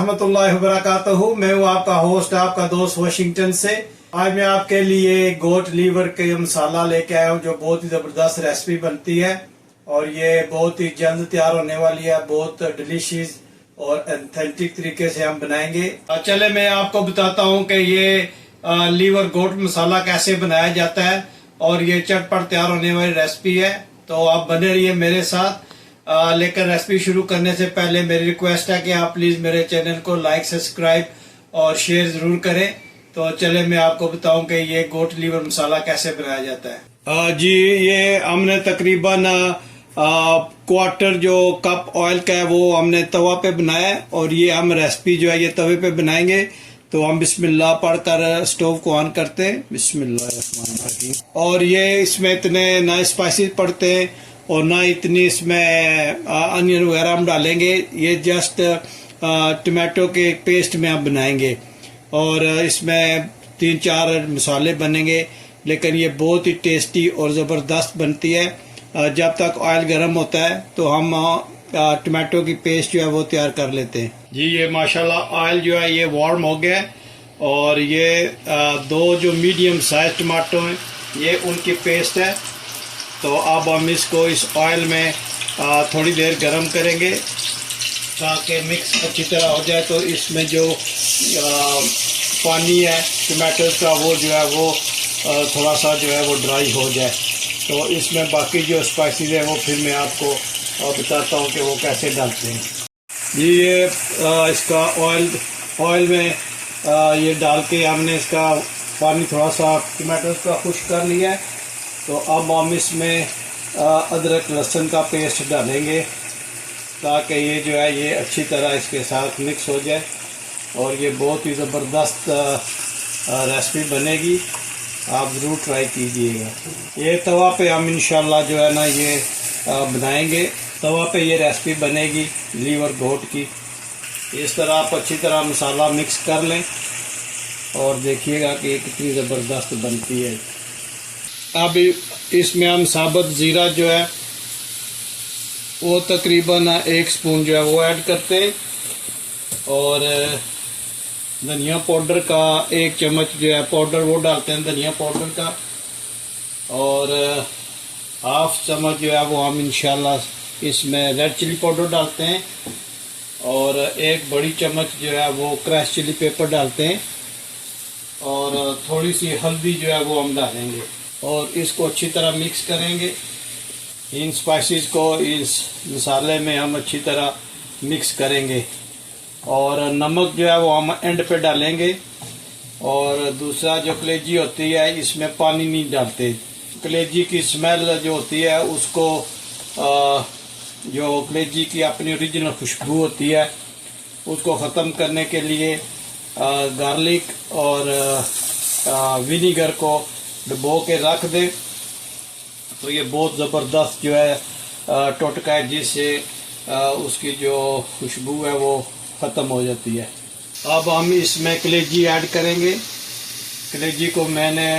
रहमतुल्लाहि व बरकातहू। मैं हूँ आपका होस्ट, आपका दोस्त वाशिंगटन से। आज मैं आपके लिए गोट लीवर के मसाला लेके आया हूँ जो बहुत ही जबरदस्त रेसिपी बनती है और ये बहुत ही जल्द तैयार होने वाली है। बहुत डिलीशियस और ऑथेंटिक तरीके से हम बनाएंगे। चले मैं आपको बताता हूँ कि ये लीवर गोट मसाला कैसे बनाया जाता है और ये चटपट तैयार होने वाली रेसिपी है। तो आप बने रहिए मेरे साथ। लेकर रेसिपी शुरू करने से पहले मेरी रिक्वेस्ट है कि आप प्लीज मेरे चैनल को लाइक, सब्सक्राइब और शेयर जरूर करें। तो चले मैं आपको बताऊं कि ये गोट लीवर मसाला कैसे बनाया जाता है। जी ये हमने तकरीबन क्वार्टर जो कप ऑयल का है वो हमने तवा पे बनाया है और ये हम रेसिपी जो है ये तवे पे बनाएंगे। तो हम बिस्मिल्लाह पढ़कर स्टोव को ऑन करते हैं। बिस्मिल्लाह। और ये इसमें इतने ना स्पाइसेस पड़ते हैं और ना इतनी इसमें अनियन वगैरह हम डालेंगे। ये जस्ट टमाटो के पेस्ट में हम बनाएंगे और इसमें 3-4 मसाले बनेंगे, लेकिन ये बहुत ही टेस्टी और ज़बरदस्त बनती है। जब तक ऑयल गर्म होता है तो हम टमाटो की पेस्ट जो है वो तैयार कर लेते हैं। जी ये माशाल्लाह ऑयल जो है ये वार्म हो गया है और ये 2 जो मीडियम साइज टमाटो हैं ये उनकी पेस्ट है। तो अब हम इसको इस ऑयल में थोड़ी देर गरम करेंगे ताकि मिक्स अच्छी तरह हो जाए। तो इसमें जो पानी है टमाटो का वो जो है वो थोड़ा सा जो है वो ड्राई हो जाए। तो इसमें बाकी जो स्पाइसेस है वो फिर मैं आपको बताता हूँ कि वो कैसे डालते हैं। जी ये इसका ऑयल में ये डाल के हमने इसका पानी थोड़ा सा टमाटो का खुश कर लिया है। तो अब हम इसमें अदरक लहसुन का पेस्ट डालेंगे ताकि ये जो है ये अच्छी तरह इसके साथ मिक्स हो जाए और ये बहुत ही ज़बरदस्त रेसिपी बनेगी। आप ज़रूर ट्राई कीजिएगा। ये तवा पे हम इंशाल्लाह जो है ना ये बनाएंगे। तवा पे ये रेसिपी बनेगी लीवर गोट की। इस तरह आप अच्छी तरह मसाला मिक्स कर लें और देखिएगा कि कितनी ज़बरदस्त बनती है। अब इसमें हम साबुत ज़ीरा जो है वो तकरीबन 1 स्पून जो है वो ऐड करते हैं और धनिया पाउडर का 1 चम्मच जो है पाउडर वो डालते हैं धनिया पाउडर का और 1/2 चम्मच जो है वो हम इंशाल्लाह इसमें रेड चिली पाउडर डालते हैं और 1 बड़ी चम्मच जो है वो क्रश चिली पेपर डालते हैं और थोड़ी सी हल्दी जो है वो हम डालेंगे और इसको अच्छी तरह मिक्स करेंगे। इन स्पाइसेस को इस मसाले में हम अच्छी तरह मिक्स करेंगे और नमक जो है वो हम एंड पे डालेंगे। और दूसरा जो कलेजी होती है इसमें पानी नहीं डालते। कलेजी की स्मेल जो होती है उसको जो कलेजी की अपनी ओरिजिनल खुशबू होती है उसको ख़त्म करने के लिए गार्लिक और विनीगर को डुबो के रख दे। तो ये बहुत ज़बरदस्त जो है टोटका है जिससे उसकी जो खुशबू है वो ख़त्म हो जाती है। अब हम इसमें कलेजी ऐड करेंगे। कलेजी को मैंने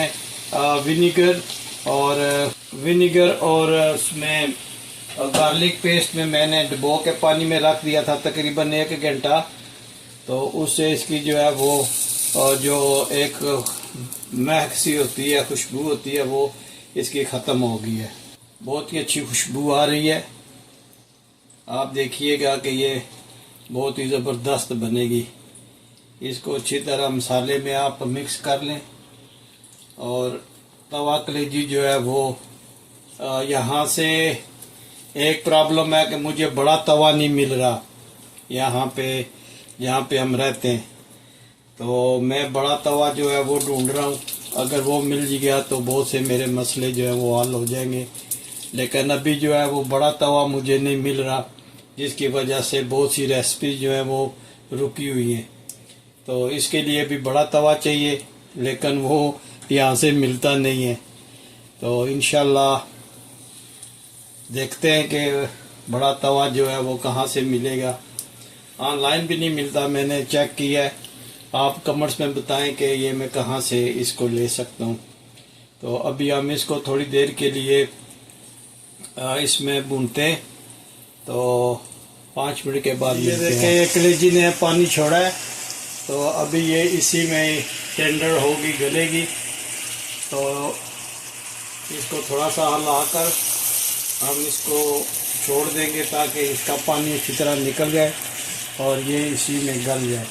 विनीगर और उसमें गार्लिक पेस्ट में मैंने डुबो के पानी में रख दिया था तकरीबन 1 घंटा। तो उससे इसकी जो है वो जो एक महक सी होती है, खुशबू होती है, वो इसकी ख़त्म हो गई है। बहुत ही अच्छी खुशबू आ रही है। आप देखिएगा कि ये बहुत ही ज़बरदस्त बनेगी। इसको अच्छी तरह मसाले में आप मिक्स कर लें और तवा कलेजी जो है वो यहाँ से एक प्रॉब्लम है कि मुझे बड़ा तवा नहीं मिल रहा यहाँ पे जहाँ पे हम रहते हैं। तो मैं बड़ा तवा जो है वो ढूंढ रहा हूँ। अगर वो मिल गया तो बहुत से मेरे मसले जो है वो हल हो जाएंगे, लेकिन अभी जो है वो बड़ा तवा मुझे नहीं मिल रहा जिसकी वजह से बहुत सी रेसिपी जो है वो रुकी हुई हैं। तो इसके लिए भी बड़ा तवा चाहिए लेकिन वो यहाँ से मिलता नहीं है। तो इंशाल्लाह देखते हैं कि बड़ा तवा जो है वो कहाँ से मिलेगा। ऑनलाइन भी नहीं मिलता, मैंने चेक किया है। आप कमेंट्स में बताएं कि ये मैं कहाँ से इसको ले सकता हूँ। तो अभी हम इसको थोड़ी देर के लिए इसमें भूनते हैं। तो 5 मिनट के बाद ये देखें कलेजी ने पानी छोड़ा है, तो अभी ये इसी में टेंडर होगी, गलेगी। तो इसको थोड़ा सा हिलाकर हम इसको छोड़ देंगे ताकि इसका पानी अच्छी तरह निकल जाए और ये इसी में गल जाए।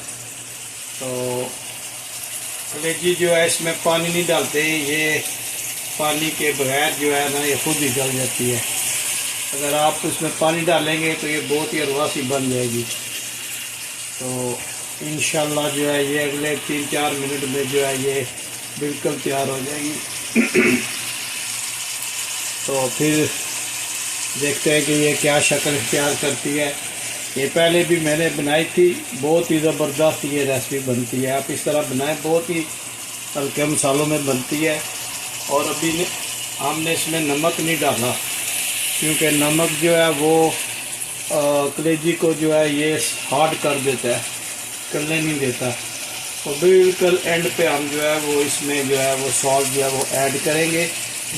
तो कलेजी जो है इसमें पानी नहीं डालते, ये पानी के बगैर जो है ना ये खुद ही गल जाती है। अगर आप इसमें पानी डालेंगे तो ये बहुत ही अरवा सी बन जाएगी। तो इंशाल्लाह जो है ये अगले 3-4 मिनट में जो है ये बिल्कुल तैयार हो जाएगी। तो फिर देखते हैं कि ये क्या शक्ल इख्तियार करती है। ये पहले भी मैंने बनाई थी, बहुत ही ज़बरदस्त ये रेसिपी बनती है। आप इस तरह बनाएं, बहुत ही हल्के मसालों में बनती है। और अभी हमने इसमें नमक नहीं डाला क्योंकि नमक जो है वो कलेजी को जो है ये हार्ड कर देता है, गलने नहीं देता। तो बिल्कुल एंड पे हम जो है वो इसमें जो है वो सॉल्ट जो है वो ऐड करेंगे।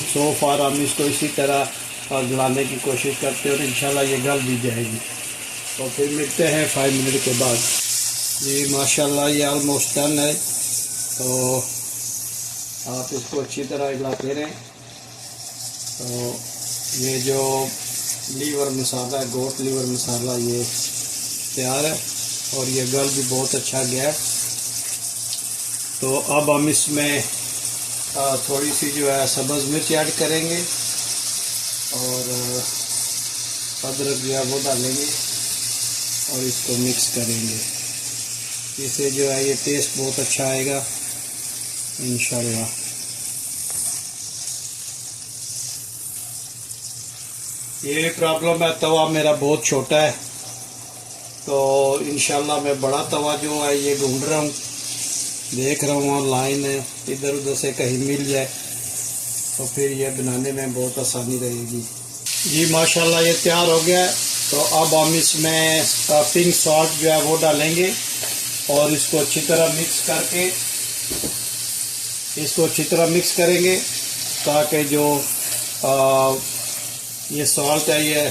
सो फार हम इसको इसी तरह गलाने की कोशिश करते हैं और इंशाल्लाह ये गल भी जाएगी। तो फिर मिलते हैं 5 मिनट के बाद। जी माशाल्लाह ये ऑलमोस्ट डन है। तो आप इसको अच्छी तरह हिलाते रहें। तो ये जो लीवर मसाला है, गोट लीवर मसाला, ये तैयार है और ये गल भी बहुत अच्छा गया है। तो अब हम इसमें थोड़ी सी जो है सब्ज़ मिर्च ऐड करेंगे और अदरक जो है वो डालेंगे और इसको मिक्स करेंगे। इससे जो है ये टेस्ट बहुत अच्छा आएगा इंशाल्लाह। ये प्रॉब्लम है, तवा मेरा बहुत छोटा है, तो इंशाल्लाह मैं बड़ा तवा जो है ये ढूंढ रहा हूँ, देख रहा हूँ ऑनलाइन इधर उधर से कहीं मिल जाए तो फिर ये बनाने में बहुत आसानी रहेगी। जी माशाल्लाह ये तैयार हो गया है। तो अब हम इसमें पिंक सॉल्ट जो है वो डालेंगे और इसको अच्छी तरह मिक्स करेंगे ताकि जो ये सॉल्ट है ये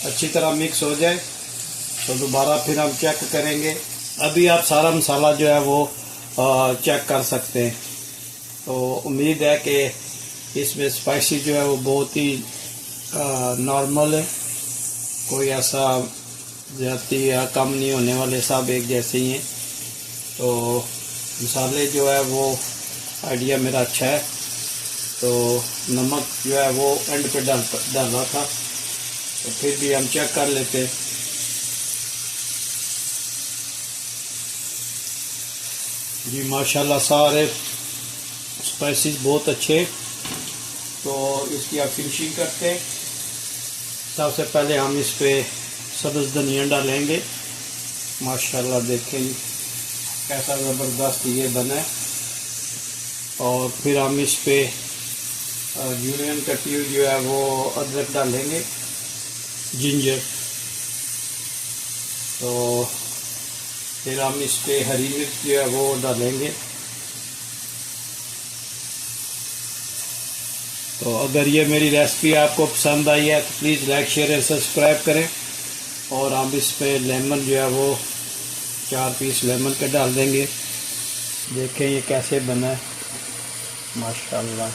अच्छी तरह मिक्स हो जाए। तो दोबारा फिर हम चेक करेंगे। अभी आप सारा मसाला जो है वो चेक कर सकते हैं। तो उम्मीद है कि इसमें स्पाइसी जो है वो बहुत ही नॉर्मल है, कोई ऐसा ज़्यादती या कम नहीं होने वाले, सब एक जैसे ही हैं। तो मसाले जो है वो आइडिया मेरा अच्छा है। तो नमक जो है वो एंड पे डाला था, तो फिर भी हम चेक कर लेते। जी माशाल्लाह सारे स्पाइसेस बहुत अच्छे। तो इसकी आप फिनिशिंग करते हैं। सबसे पहले हम इस पे सब्ज़ धनिया डालेंगे। माशाल्लाह देखें कैसा ज़बरदस्त ये बना है। और फिर हम इस पे यूनियन कटी हुई जो है वो अदरक डालेंगे, जिंजर। तो फिर हम इस पे हरी मिर्च जो है वो डालेंगे। तो अगर ये मेरी रेसिपी आपको पसंद आई है तो please like share and subscribe करें। और हम इस पे लेमन जो है वो 4 पीस लेमन के डाल देंगे। देखें ये कैसे बना है माशाल्लाह।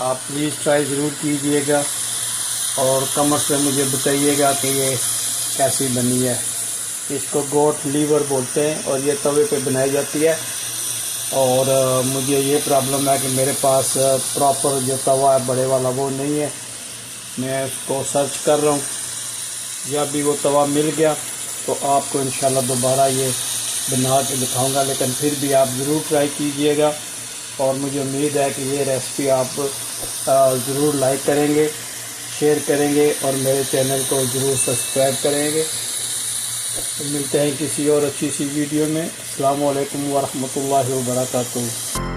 आप प्लीज़ ट्राई ज़रूर कीजिएगा और कमेंट्स में मुझे बताइएगा कि ये कैसी बनी है। इसको गोट लीवर बोलते हैं और ये तवे पे बनाई जाती है। और मुझे ये प्रॉब्लम है कि मेरे पास प्रॉपर जो तवा है बड़े वाला वो नहीं है। मैं उसको सर्च कर रहा हूँ, जब भी वो तवा मिल गया तो आपको इंशाल्लाह दोबारा ये बना के दिखाऊंगा। लेकिन फिर भी आप ज़रूर ट्राई कीजिएगा और मुझे उम्मीद है कि ये रेसिपी आप ज़रूर लाइक करेंगे, शेयर करेंगे और मेरे चैनल को ज़रूर सब्सक्राइब करेंगे। तो मिलते हैं किसी और अच्छी सी वीडियो में। अस्सलामु अलैकुम व रहमतुल्लाहि व बरकातुहू।